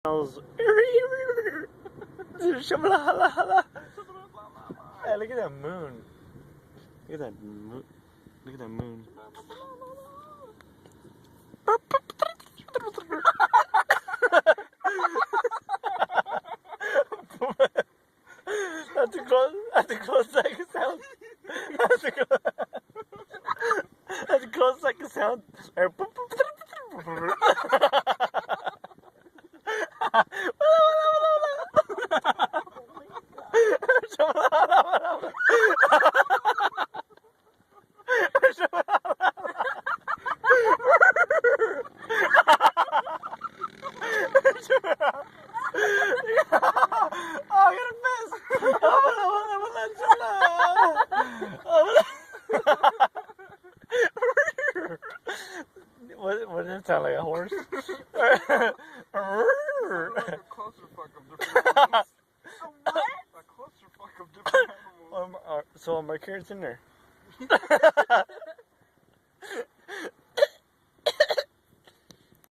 Smells. Hey, look at that moon. Look at that moon. Look at that moon. That's a close second sound. That's a close second sound. What did it sound like, a horse? A clusterfuck of different animals. What? A clusterfuck of different animals. So are my carrots in there?